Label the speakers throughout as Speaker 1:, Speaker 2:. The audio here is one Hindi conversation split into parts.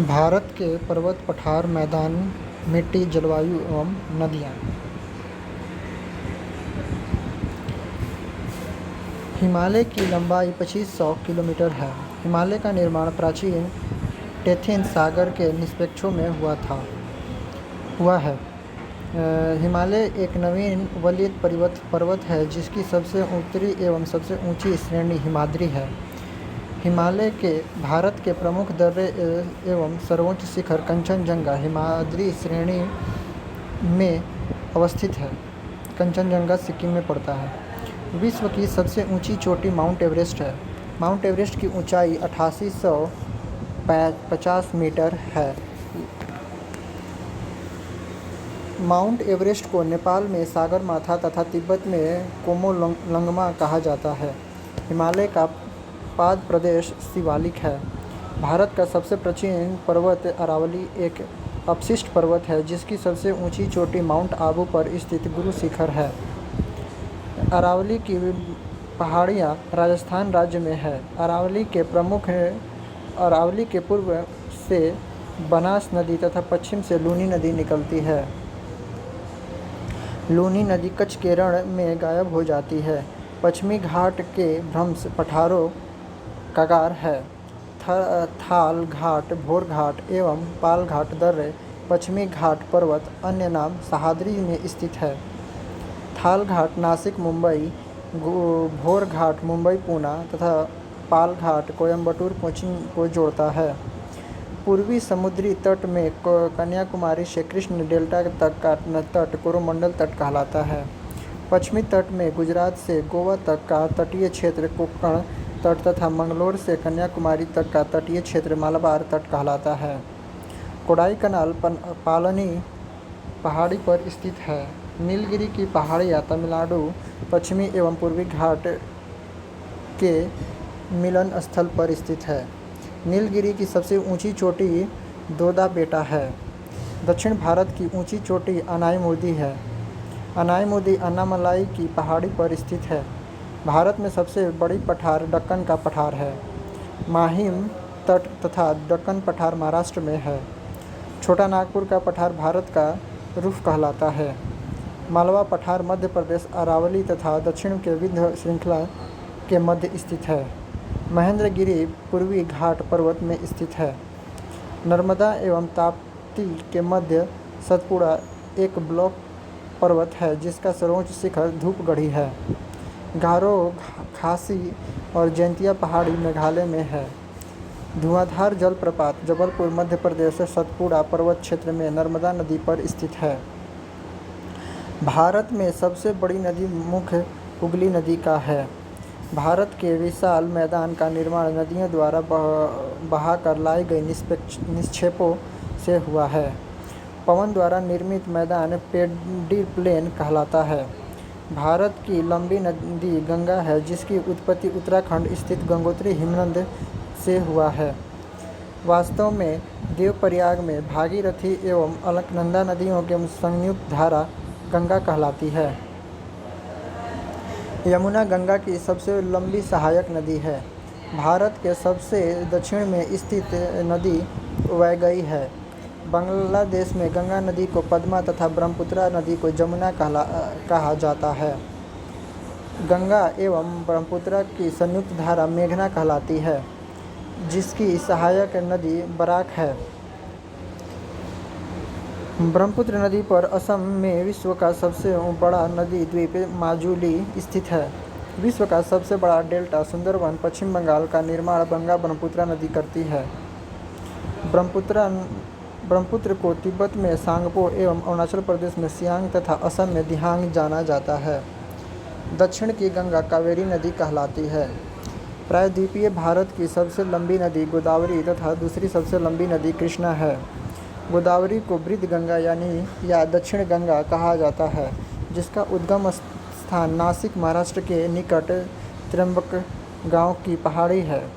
Speaker 1: भारत के पर्वत, पठार, मैदान, मिट्टी, जलवायु एवं नदियाँ। हिमालय की लंबाई 2500 किलोमीटर है। हिमालय का निर्माण प्राचीन टेथिस सागर के निष्कर्षों में हुआ है। हिमालय एक नवीन वलयित पर्वत है जिसकी सबसे उत्तरी एवं सबसे ऊंची श्रेणी हिमाद्री है। हिमालय के भारत के प्रमुख दर्रे एवं सर्वोच्च शिखर कंचनजंगा हिमाद्री श्रेणी में अवस्थित है। कंचनजंगा सिक्किम में पड़ता है। विश्व की सबसे ऊंची चोटी माउंट एवरेस्ट है। माउंट एवरेस्ट की ऊंचाई 8850 मीटर है। माउंट एवरेस्ट को नेपाल में सागरमाथा तथा तिब्बत में कोमोलंगमा कहा जाता है। हिमालय का पाद प्रदेश शिवालिक है। भारत का सबसे प्राचीन पर्वत अरावली एक अपशिष्ट पर्वत है जिसकी सबसे ऊंची चोटी माउंट आबू पर स्थित गुरु शिखर है। अरावली की पहाड़ियाँ राजस्थान राज्य में है। अरावली के पूर्व से बनास नदी तथा पश्चिम से लूनी नदी निकलती है। लूनी नदी कच्छ के रण में गायब हो जाती है। पश्चिमी घाट के भ्रंश पठारों कगार है। थाल घाट, भोर घाट एवं पाल घाट दर्रे पश्चिमी घाट पर्वत अन्य नाम सह्याद्री में स्थित है। थाल घाट नासिक मुंबई, भोर घाट मुंबई पूना तथा पाल घाट कोयम्बटूर कोचीन को जोड़ता है। पूर्वी समुद्री तट में कन्याकुमारी से कृष्ण डेल्टा तक का तट कोरोमंडल तट कहलाता है। पश्चिमी तट में गुजरात से गोवा तक का तटीय क्षेत्र कोंकण तट तथा मंगलोर से कन्याकुमारी तक का तटीय क्षेत्र मालाबार तट कहलाता है। कोडाईकनाल पालनी पहाड़ी पर स्थित है। नीलगिरी की पहाड़ियाँ तमिलनाडु पश्चिमी एवं पूर्वी घाट के मिलन स्थल पर स्थित है। नीलगिरी की सबसे ऊंची चोटी दोदा-बेटा है। दक्षिण भारत की ऊंची चोटी अनाईमुदी है। अनाईमुदी अन्नामलाई की पहाड़ी पर स्थित है। भारत में सबसे बड़ी पठार दक्कन का पठार है। माहिम तट तथा दक्कन पठार महाराष्ट्र में है। छोटा नागपुर का पठार भारत का रुख कहलाता है। मालवा पठार मध्य प्रदेश अरावली तथा दक्षिण के विंध्य श्रृंखला के मध्य स्थित है। महेंद्रगिरी पूर्वी घाट पर्वत में स्थित है। नर्मदा एवं ताप्ती के मध्य सतपुड़ा एक ब्लॉक पर्वत है जिसका सर्वोच्च शिखर धूपगढ़ी है। गारो, खासी और जैंतिया पहाड़ी मेघालय में है। धुआंधार जलप्रपात जबलपुर मध्य प्रदेश सतपुड़ा पर्वत क्षेत्र में नर्मदा नदी पर स्थित है। भारत में सबसे बड़ी नदी मुख्य हुगली नदी का है। भारत के विशाल मैदान का निर्माण नदियों द्वारा बहाकर लाई गई निक्षेपों से हुआ है। पवन द्वारा निर्मित मैदान पेडी प्लेन कहलाता है। भारत की लंबी नदी गंगा है जिसकी उत्पत्ति उत्तराखंड स्थित गंगोत्री हिमनद से हुआ है। वास्तव में देवप्रयाग में भागीरथी एवं अलकनंदा नदियों के संयुक्त धारा गंगा कहलाती है। यमुना गंगा की सबसे लंबी सहायक नदी है। भारत के सबसे दक्षिण में स्थित नदी वैगई है। बांग्लादेश में गंगा नदी को पद्मा तथा ब्रह्मपुत्र नदी को जमुना कहा जाता है। गंगा एवं ब्रह्मपुत्र की संयुक्त धारा मेघना कहलाती है जिसकी सहायक नदी बराक है। ब्रह्मपुत्र नदी पर असम में विश्व का सबसे बड़ा नदी द्वीप माजुली स्थित है। विश्व का सबसे बड़ा डेल्टा सुंदरवन पश्चिम बंगाल का निर्माण गंगा ब्रह्मपुत्र नदी करती है। ब्रह्मपुत्र को तिब्बत में सांगपो एवं अरुणाचल प्रदेश में सियांग तथा असम में दिहांग जाना जाता है। दक्षिण की गंगा कावेरी नदी कहलाती है। प्रायद्वीपीय भारत की सबसे लंबी नदी गोदावरी तथा दूसरी सबसे लंबी नदी कृष्णा है। गोदावरी को वृद्ध गंगा या दक्षिण गंगा कहा जाता है जिसका उद्गम स्थान नासिक महाराष्ट्र के निकट त्र्यंबक गांव की पहाड़ी है।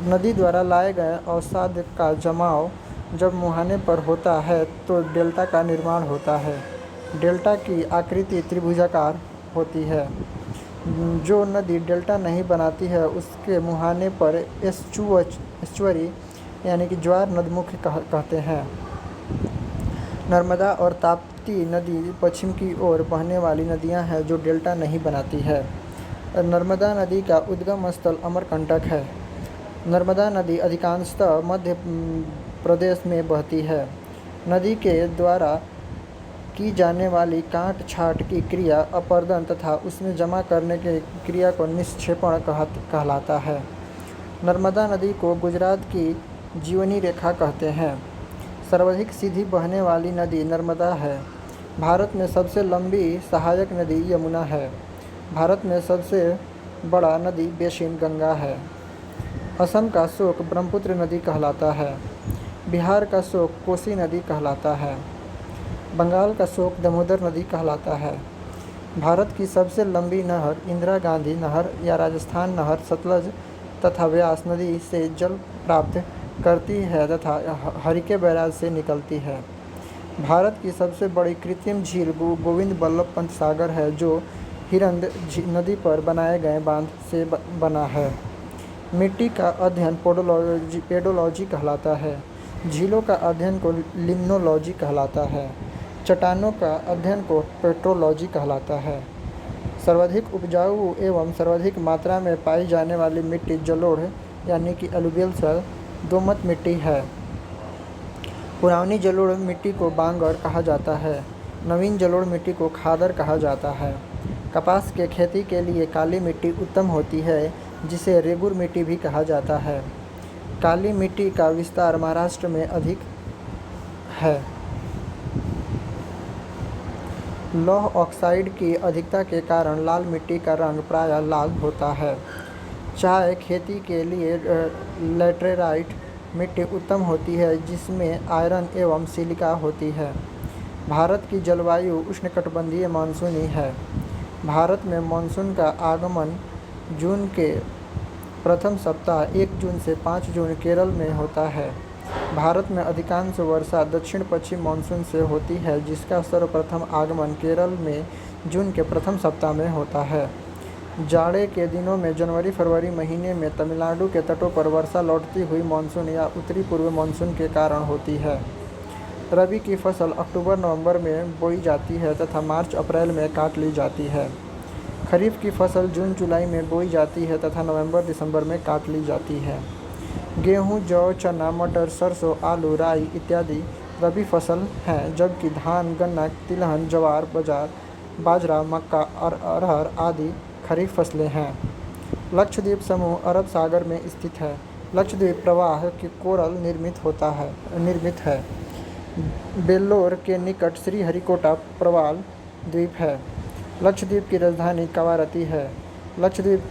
Speaker 1: नदी द्वारा लाए गए अवसाद का जमाव जब मुहाने पर होता है तो डेल्टा का निर्माण होता है। डेल्टा की आकृति त्रिभुजाकार होती है। जो नदी डेल्टा नहीं बनाती है उसके मुहाने पर एस्चुअरी यानी कि ज्वार नदमुख कहते हैं। नर्मदा और ताप्ती नदी पश्चिम की ओर बहने वाली नदियां हैं जो डेल्टा नहीं बनाती है। नर्मदा नदी का उद्गम स्थल अमरकंटक है। नर्मदा नदी अधिकांशतः मध्य प्रदेश में बहती है। नदी के द्वारा की जाने वाली काट छाट की क्रिया अपर्दन तथा उसमें जमा करने की क्रिया को निक्षेपण कहलाता है। नर्मदा नदी को गुजरात की जीवनी रेखा कहते हैं। सर्वाधिक सीधी बहने वाली नदी नर्मदा है। भारत में सबसे लंबी सहायक नदी यमुना है। भारत में सबसे बड़ा नदी बेसिन गंगा है। असम का शोक ब्रह्मपुत्र नदी कहलाता है। बिहार का शोक कोसी नदी कहलाता है। बंगाल का शोक दामोदर नदी कहलाता है। भारत की सबसे लंबी नहर इंदिरा गांधी नहर या राजस्थान नहर सतलज तथा व्यास नदी से जल प्राप्त करती है तथा हरिके बैराज से निकलती है। भारत की सबसे बड़ी कृत्रिम झील गोविंद बल्लभ पंत सागर है जो हिरंद नदी पर बनाए गए बांध से बना है। मिट्टी का अध्ययन पेडोलॉजी कहलाता है। झीलों का अध्ययन को लिम्नोलॉजी कहलाता है। चट्टानों का अध्ययन को पेट्रोलॉजी कहलाता है। सर्वाधिक उपजाऊ एवं सर्वाधिक मात्रा में पाई जाने वाली मिट्टी जलोढ़ यानी कि अलूवियल सॉइल दोमट मिट्टी है। पुरानी जलोढ़ मिट्टी को बांगर कहा जाता है। नवीन जलोढ़ मिट्टी को खादर कहा जाता है। कपास के खेती के लिए काली मिट्टी उत्तम होती है जिसे रेगुर मिट्टी भी कहा जाता है। काली मिट्टी का विस्तार महाराष्ट्र में अधिक है। लौह ऑक्साइड की अधिकता के कारण लाल मिट्टी का रंग प्रायः लाल होता है। चाय खेती के लिए लैटेराइट मिट्टी उत्तम होती है जिसमें आयरन एवं सिलिका होती है। भारत की जलवायु उष्णकटिबंधीय मानसूनी है। भारत में मानसून का आगमन जून के प्रथम सप्ताह 1 जून से 5 जून केरल में होता है। भारत में अधिकांश वर्षा दक्षिण पश्चिम मानसून से होती है जिसका सर्वप्रथम आगमन केरल में जून के प्रथम सप्ताह में होता है। जाड़े के दिनों में जनवरी फरवरी महीने में तमिलनाडु के तटों पर वर्षा लौटती हुई मानसून या उत्तरी पूर्व मानसून के कारण होती है। रबी की फसल अक्टूबर नवंबर में बोई जाती है तथा मार्च अप्रैल में काट ली जाती है। खरीफ की फसल जून जुलाई में बोई जाती है तथा नवंबर दिसंबर में काट ली जाती है। गेहूँ, जौ, चना, मटर, सरसों, आलू, राई इत्यादि रबी फसल हैं जबकि धान, गन्ना, तिलहन, ज्वार, बाजरा, मक्का और अरहर आदि खरीफ फसलें हैं। लक्षद्वीप समूह अरब सागर में स्थित है। लक्षद्वीप प्रवाह की कोरल निर्मित है। बेल्लोर के निकट श्रीहरिकोटा प्रवाल द्वीप है। लक्षद्वीप की राजधानी कवारत्ती है। लक्षद्वीप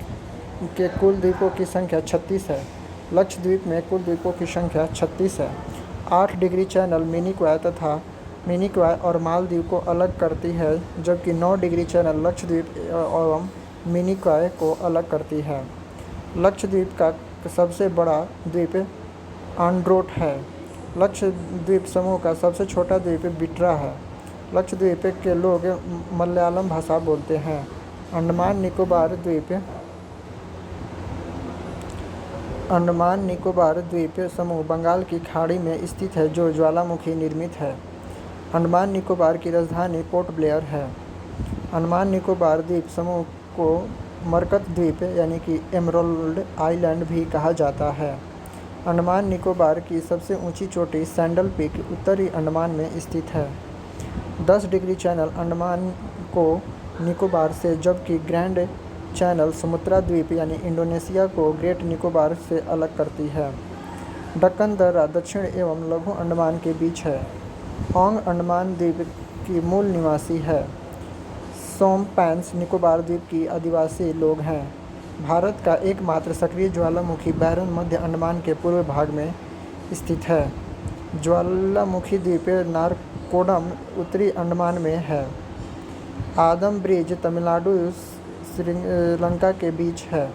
Speaker 1: के कुल द्वीपों की संख्या 36 है। लक्षद्वीप में कुल द्वीपों की संख्या 36 है। 8 डिग्री चैनल मिनी क्वाय और मालदीव को अलग करती है जबकि 9 डिग्री चैनल लक्षद्वीप एवं मिनी क्वाय को अलग करती है। लक्षद्वीप का सबसे बड़ा द्वीप आंड्रोट है। लक्षद्वीप समूह का सबसे छोटा द्वीप बिट्रा है। लक्षद्वीप के लोग मलयालम भाषा बोलते हैं। अंडमान निकोबार द्वीप समूह बंगाल की खाड़ी में स्थित है जो ज्वालामुखी निर्मित है। अंडमान निकोबार की राजधानी पोर्ट ब्लेयर है। अंडमान निकोबार द्वीप समूह को मरकत द्वीप यानी कि एमराल्ड आइलैंड भी कहा जाता है। अंडमान निकोबार की सबसे ऊंची चोटी सैंडल पीक उत्तरी अंडमान में स्थित है। 10 डिग्री चैनल अंडमान को निकोबार से जबकि ग्रैंड चैनल सुमात्रा द्वीप यानी इंडोनेशिया को ग्रेट निकोबार से अलग करती है। दक्कन दर्रा दक्षिण एवं लघु अंडमान के बीच है। ओंग अंडमान द्वीप की मूल निवासी है। सोमपैंस निकोबार द्वीप की आदिवासी लोग हैं। भारत का एकमात्र सक्रिय ज्वालामुखी बैरन मध्य अंडमान के पूर्व भाग में स्थित है। ज्वालामुखी द्वीप नारकोडम उत्तरी अंडमान में है। आदम ब्रिज तमिलनाडु श्रीलंका के बीच है।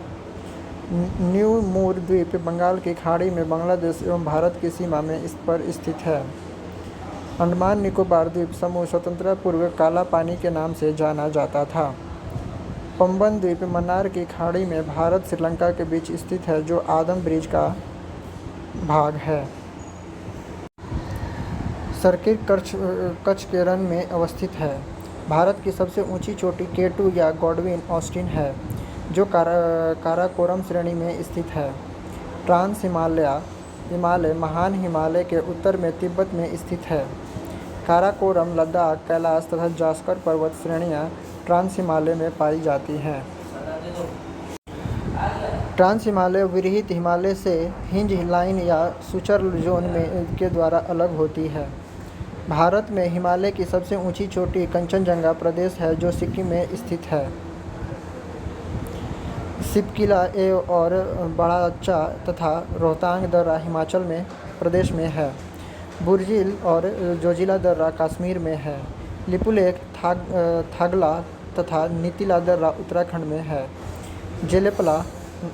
Speaker 1: न्यू मूर द्वीप बंगाल की खाड़ी में बांग्लादेश एवं भारत की सीमा में इस पर स्थित है। अंडमान निकोबार द्वीप समूह स्वतंत्रता पूर्व काला पानी के नाम से जाना जाता था। पंबन द्वीप मन्नार की खाड़ी में भारत श्रीलंका के बीच स्थित है, जो आदम ब्रिज का भाग है। सर्किट कच्छ के रन में अवस्थित है। भारत की सबसे ऊंची चोटी K2 या गॉडविन ऑस्टिन है, जो काराकोरम श्रेणी में स्थित है। ट्रांस हिमालय महान हिमालय के उत्तर में तिब्बत में स्थित है। काराकोरम, लद्दाख, कैलाश तथा जास्कर पर्वत श्रेणियां ट्रांस हिमालय में पाई जाती हैं। ट्रांस हिमालय विरहित हिमालय से हिंज लाइन या सूचर जोन के द्वारा अलग होती है। भारत में हिमालय की सबसे ऊंची चोटी कंचनजंगा प्रदेश है, जो सिक्किम में स्थित है। सिपकिला और बड़ाचा तथा रोहतांग दर्रा हिमाचल में प्रदेश में है। बुर्जिल और जोजिला दर्रा कश्मीर में है। लिपुलेख, थागला तथा नीतिला दर्रा उत्तराखंड में है। जेलेपला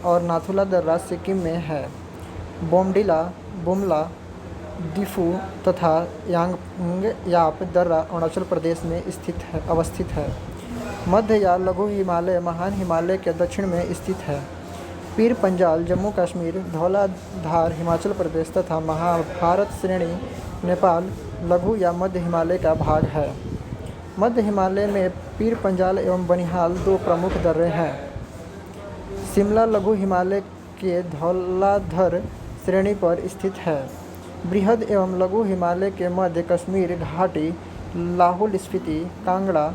Speaker 1: और नाथुला दर्रा सिक्किम में है। बोमडिला, बुमला, डिफू तथा यांगयाप दर्रा अरुणाचल प्रदेश में अवस्थित है। मध्य या लघु हिमालय महान हिमालय के दक्षिण में स्थित है। पीर पंजाल जम्मू कश्मीर, धौलाधार हिमाचल प्रदेश तथा महाभारत श्रेणी नेपाल लघु या मध्य हिमालय का भाग है। मध्य हिमालय में पीर पंजाल एवं बनिहाल दो प्रमुख दर्रे हैं। शिमला लघु हिमालय के धौलाधर श्रेणी पर स्थित है। बृहद एवं लघु हिमालय के मध्य कश्मीर घाटी, लाहौल स्पीति, कांगड़ा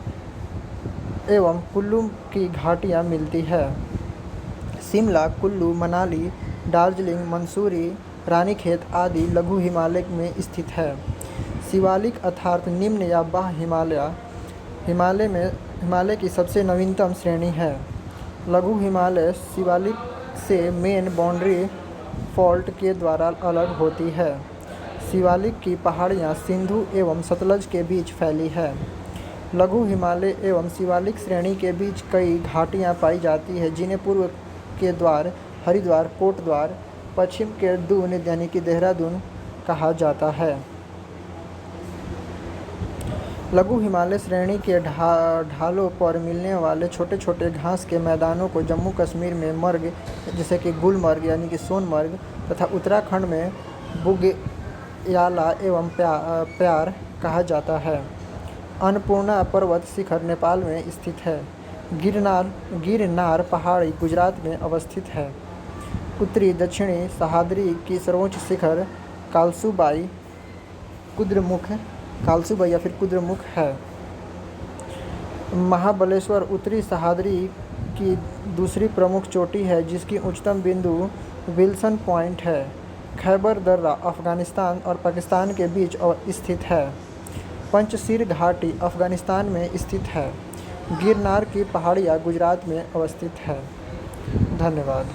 Speaker 1: एवं कुल्लू की घाटियाँ मिलती है। शिमला, कुल्लू, मनाली, दार्जिलिंग, मंसूरी, रानीखेत आदि लघु हिमालय में स्थित है। शिवालिक अर्थात निम्न या बाह्य हिमालय की सबसे नवीनतम श्रेणी है। लघु हिमालय शिवालिक से मेन बाउंड्री फॉल्ट के द्वारा अलग होती है। शिवालिक की पहाड़ियाँ सिंधु एवं सतलज के बीच फैली है। लघु हिमालय एवं शिवालिक श्रेणी के बीच कई घाटियाँ पाई जाती हैं, जिन्हें पूर्व के द्वार हरिद्वार, कोटद्वार, पश्चिम के दून यानी कि देहरादून कहा जाता है। लघु हिमालय श्रेणी के ढालों पर मिलने वाले छोटे छोटे घास के मैदानों को जम्मू कश्मीर में मर्ग, जैसे कि गुलमर्ग यानी कि सोनमर्ग, तथा उत्तराखंड में बुग्याला एवं प्यार कहा जाता है। अन्नपूर्णा पर्वत शिखर नेपाल में स्थित है। गिरनार पहाड़ी गुजरात में अवस्थित है। उत्तरी दक्षिणी सह्याद्री की सर्वोच्च शिखर कालसूबाई या फिर कुद्रेमुख है। महाबलेश्वर उत्तरी सह्याद्री की दूसरी प्रमुख चोटी है, जिसकी उच्चतम बिंदु विल्सन पॉइंट है। खैबर दर्रा अफगानिस्तान और पाकिस्तान के बीच स्थित है। पंचशीर घाटी अफगानिस्तान में स्थित है। गिरनार की पहाड़ियाँ गुजरात में अवस्थित है। धन्यवाद।